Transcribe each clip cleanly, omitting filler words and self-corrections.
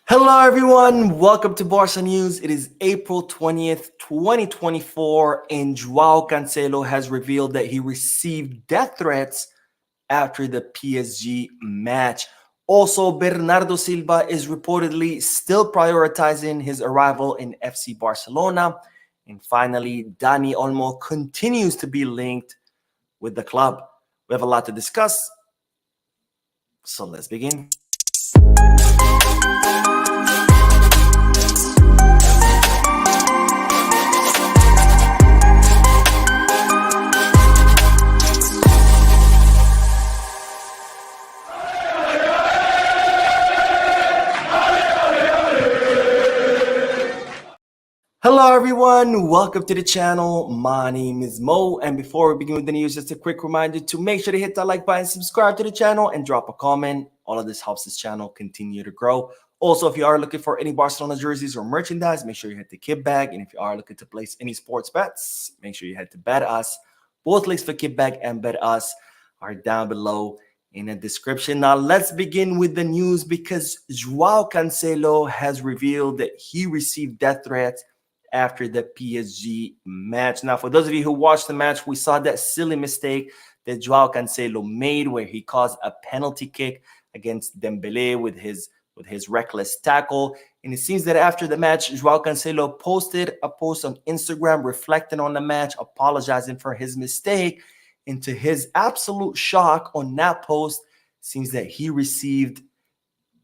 Hello, everyone. Welcome to Barca News. It is April 20th, 2024, and Joao Cancelo has revealed that he received death threats after the PSG match. Also, Bernardo Silva is reportedly still prioritizing his arrival in FC Barcelona. And finally, Dani Olmo continues to be linked with the club. We have a lot to discuss, so let's begin. Hello everyone, welcome to the channel. My name is Mo, and before we begin with the news, just a quick reminder to make sure to hit that like button, subscribe to the channel, and drop a comment. All of this helps this channel continue to grow. Also, if you are looking for any Barcelona jerseys or merchandise, make sure you hit the kit bag. And if you are looking to place any sports bets, make sure you head to Bet Us. Both links for kit bag and Bet Us are down below in the description. Now let's begin with the news because Joao Cancelo has revealed that he received death threats after the PSG match. Now, for those of you who watched the match, we saw that silly mistake that Joao Cancelo made where he caused a penalty kick against Dembele with his reckless tackle. And it seems that after the match, Joao Cancelo posted a post on Instagram reflecting on the match, apologizing for his mistake. And to his absolute shock on that post, seems that he received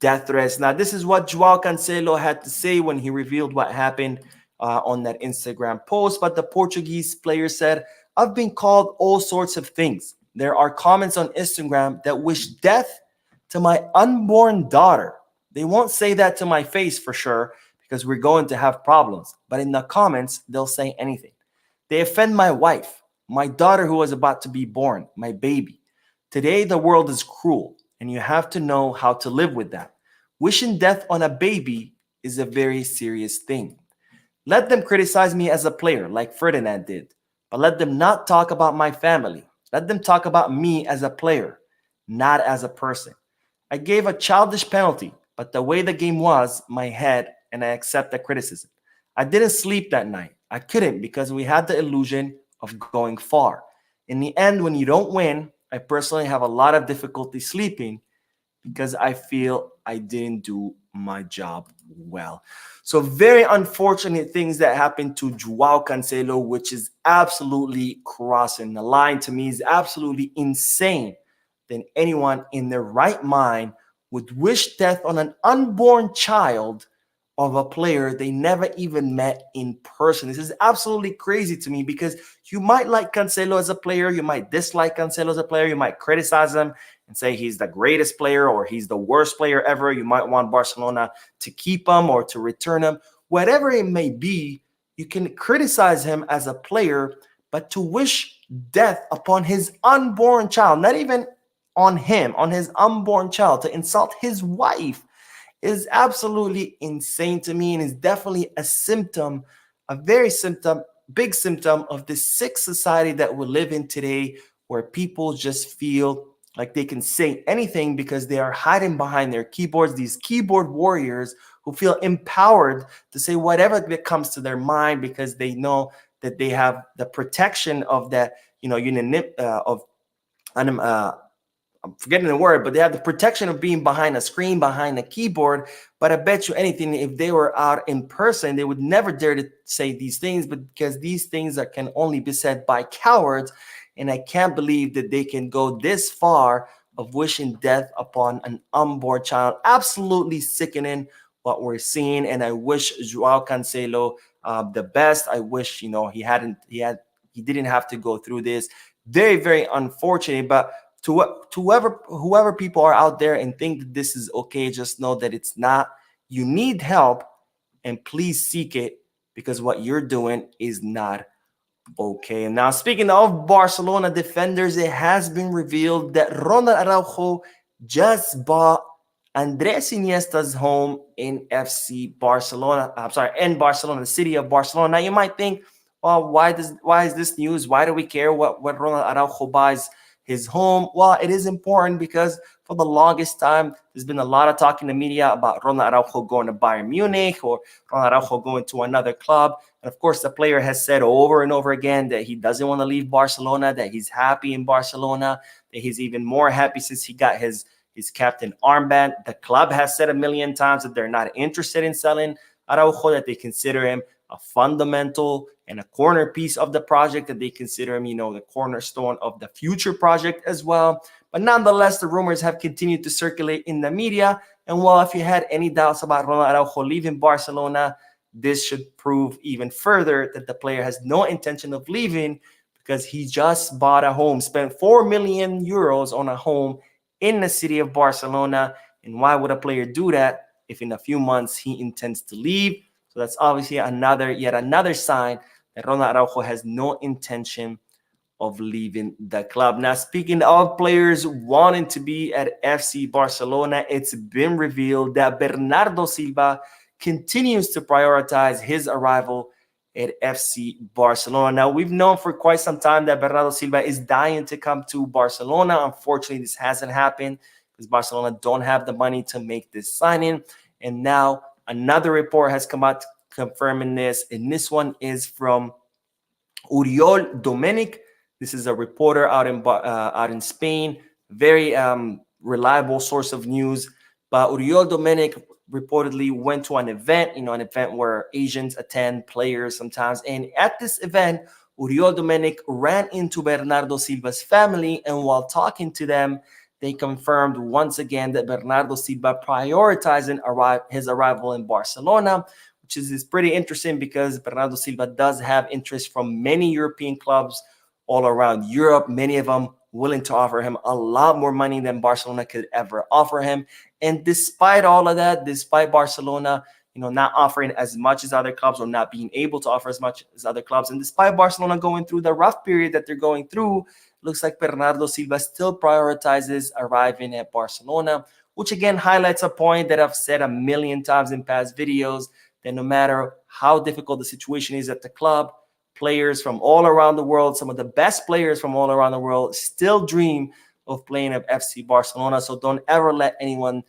death threats. Now, this is what Joao Cancelo had to say when he revealed what happened on that Instagram post. But the Portuguese player said, "I've been called all sorts of things. There are comments on Instagram that wish death to my unborn daughter. They won't say that to my face for sure because we're going to have problems. But in the comments, they'll say anything. They offend my wife, my daughter who was about to be born, my baby. Today, the world is cruel, and you have to know how to live with that. Wishing death on a baby is a very serious thing. Let them criticize me as a player like Ferdinand did, but let them not talk about my family. Let them talk about me as a player, not as a person. I gave a childish penalty, but the way the game was, my head, and I accept the criticism. I didn't sleep that night. I couldn't because we had the illusion of going far. In the end, when you don't win, I personally have a lot of difficulty sleeping because I feel I didn't do my job well." So very unfortunate things that happened to Joao Cancelo, which is absolutely crossing the line. To me, is absolutely insane that anyone in their right mind would wish death on an unborn child of a player they never even met in person. This is absolutely crazy to me because you might like Cancelo as a player, you might dislike Cancelo as a player, you might criticize him and say he's the greatest player or he's the worst player ever. You might want Barcelona to keep him or to return him. Whatever it may be, you can criticize him as a player, but to wish death upon his unborn child, not even on him, on his unborn child, to insult his wife is absolutely insane to me and is definitely a symptom, a very big symptom of this sick society that we live in today, where people just feel like they can say anything because they are hiding behind their keyboards, these keyboard warriors who feel empowered to say whatever that comes to their mind because they know that they have the protection of that, I'm forgetting the word, but they have the protection of being behind a screen, behind a keyboard. But I bet you anything, if they were out in person, they would never dare to say these things, but because these things can only be said by cowards. And I can't believe that they can go this far of wishing death upon an unborn child. Absolutely sickening what we're seeing. And I wish Joao Cancelo the best. I wish, he didn't have to go through this. Very, very unfortunate. But to whoever people are out there and think that this is okay, just know that it's not. You need help, and please seek it because what you're doing is not okay. And now, speaking of Barcelona defenders, it has been revealed that Ronald Araujo just bought Andres Iniesta's home in FC Barcelona. I'm sorry, in Barcelona, the city of Barcelona. Now, you might think, well, why is this news? Why do we care what Ronald Araujo buys his home? Well, it is important because for the longest time, there's been a lot of talk in the media about Ronald Araujo going to Bayern Munich or Ronald Araujo going to another club. And of course, the player has said over and over again that he doesn't want to leave Barcelona, that he's happy in Barcelona, that he's even more happy since he got his captain armband. The club has said a million times that they're not interested in selling Araujo, that they consider him a fundamental and a corner piece of the project, that they consider him, the cornerstone of the future project as well. But nonetheless, the rumors have continued to circulate in the media. And well, if you had any doubts about Ronald Araujo leaving Barcelona, this should prove even further that the player has no intention of leaving, because he just bought a home, spent 4 million euros on a home in the city of Barcelona. And why would a player do that if in a few months he intends to leave? So that's obviously yet another sign that Ronald Araujo has no intention of leaving the club. Now, speaking of players wanting to be at FC Barcelona, it's been revealed that Bernardo Silva continues to prioritize his arrival at FC Barcelona. Now, we've known for quite some time that Bernardo Silva is dying to come to Barcelona. Unfortunately, this hasn't happened because Barcelona don't have the money to make this signing. And now another report has come out confirming this, and this one is from Oriol Domènech. This is a reporter out in Spain, very reliable source of news. But Oriol Domènech reportedly went to an event, an event where Asians attend, players sometimes. And at this event, Oriol Domènech ran into Bernardo Silva's family, and while talking to them, they confirmed once again that Bernardo Silva prioritizing his arrival in Barcelona, which is pretty interesting because Bernardo Silva does have interest from many European clubs all around Europe, many of them willing to offer him a lot more money than Barcelona could ever offer him. And despite all of that, despite Barcelona, not offering as much as other clubs or not being able to offer as much as other clubs, and despite Barcelona going through the rough period that they're going through, looks like Bernardo Silva still prioritizes arriving at Barcelona, which again highlights a point that I've said a million times in past videos, that no matter how difficult the situation is at the club, players from all around the world, some of the best players from all around the world, still dream of playing at FC Barcelona. So don't ever let anyone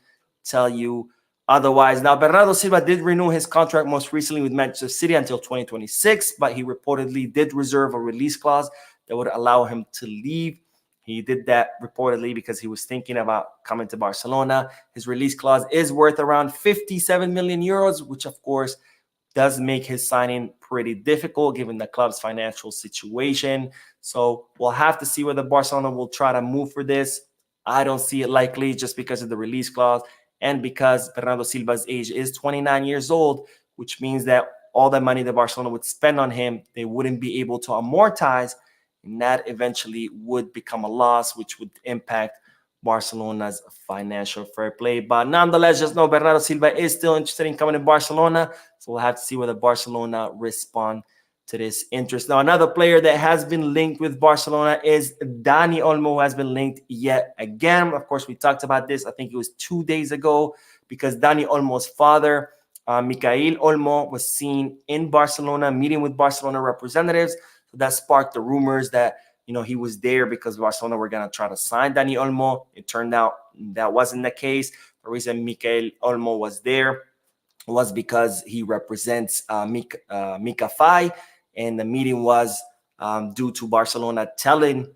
tell you otherwise. Now, Bernardo Silva did renew his contract most recently with Manchester City until 2026, but he reportedly did reserve a release clause that would allow him to leave. He did that reportedly because he was thinking about coming to Barcelona. His release clause is worth around 57 million euros, which of course does make his signing pretty difficult given the club's financial situation. So we'll have to see whether Barcelona will try to move for this. I don't see it likely just because of the release clause and because Bernardo Silva's age is 29 years old, which means that all the money that Barcelona would spend on him, they wouldn't be able to amortize, and that eventually would become a loss, which would impact Barcelona's financial fair play. But nonetheless, just know Bernardo Silva is still interested in coming to Barcelona. So we'll have to see whether Barcelona respond to this interest. Now, another player that has been linked with Barcelona is Dani Olmo, who has been linked yet again. Of course, we talked about this, I think it was 2 days ago, because Dani Olmo's father, Michael Olmo, was seen in Barcelona meeting with Barcelona representatives. So that sparked the rumors that he was there because Barcelona were going to try to sign Dani Olmo. It turned out that wasn't the case. The reason Michael Olmo was there was because he represents Mika Fai, and the meeting was due to Barcelona telling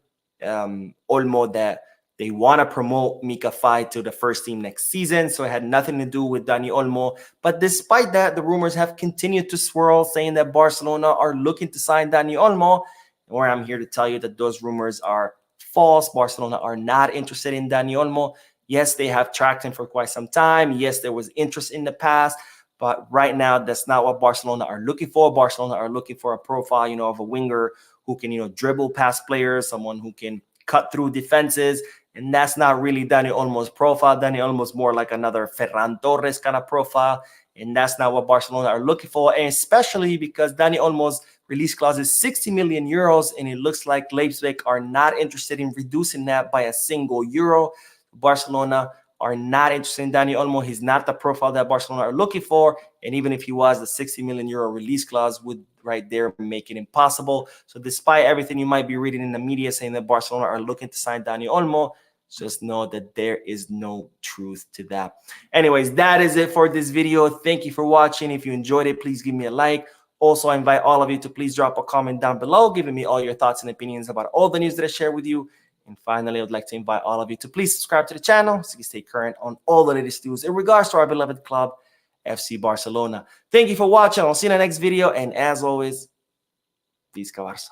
Olmo that they want to promote Mika Fai to the first team next season. So it had nothing to do with Dani Olmo. But despite that, the rumors have continued to swirl, saying that Barcelona are looking to sign Dani Olmo. Or I'm here to tell you that those rumors are false. Barcelona are not interested in Dani Olmo. Yes, they have tracked him for quite some time. Yes, there was interest in the past. But right now, that's not what Barcelona are looking for. Barcelona are looking for a profile, of a winger who can, dribble past players, someone who can cut through defenses. And that's not really Dani Olmo's profile. Dani Olmo's more like another Ferran Torres kind of profile. And that's not what Barcelona are looking for. And especially because Dani Olmo's release clause is 60 million euros. And it looks like Leipzig are not interested in reducing that by a single euro. Barcelona are not interested in Dani Olmo. He's not the profile that Barcelona are looking for. And even if he was, the 60 million euro release clause would right there make it impossible. So despite everything you might be reading in the media saying that Barcelona are looking to sign Dani Olmo, just know that there is no truth to that. Anyways, that is it for this video. Thank you for watching. If you enjoyed it, please give me a like. Also, I invite all of you to please drop a comment down below, giving me all your thoughts and opinions about all the news that I share with you. And finally, I would like to invite all of you to please subscribe to the channel so you stay current on all the latest news in regards to our beloved club, FC Barcelona. Thank you for watching. I'll see you in the next video. And as always, Visca Barça.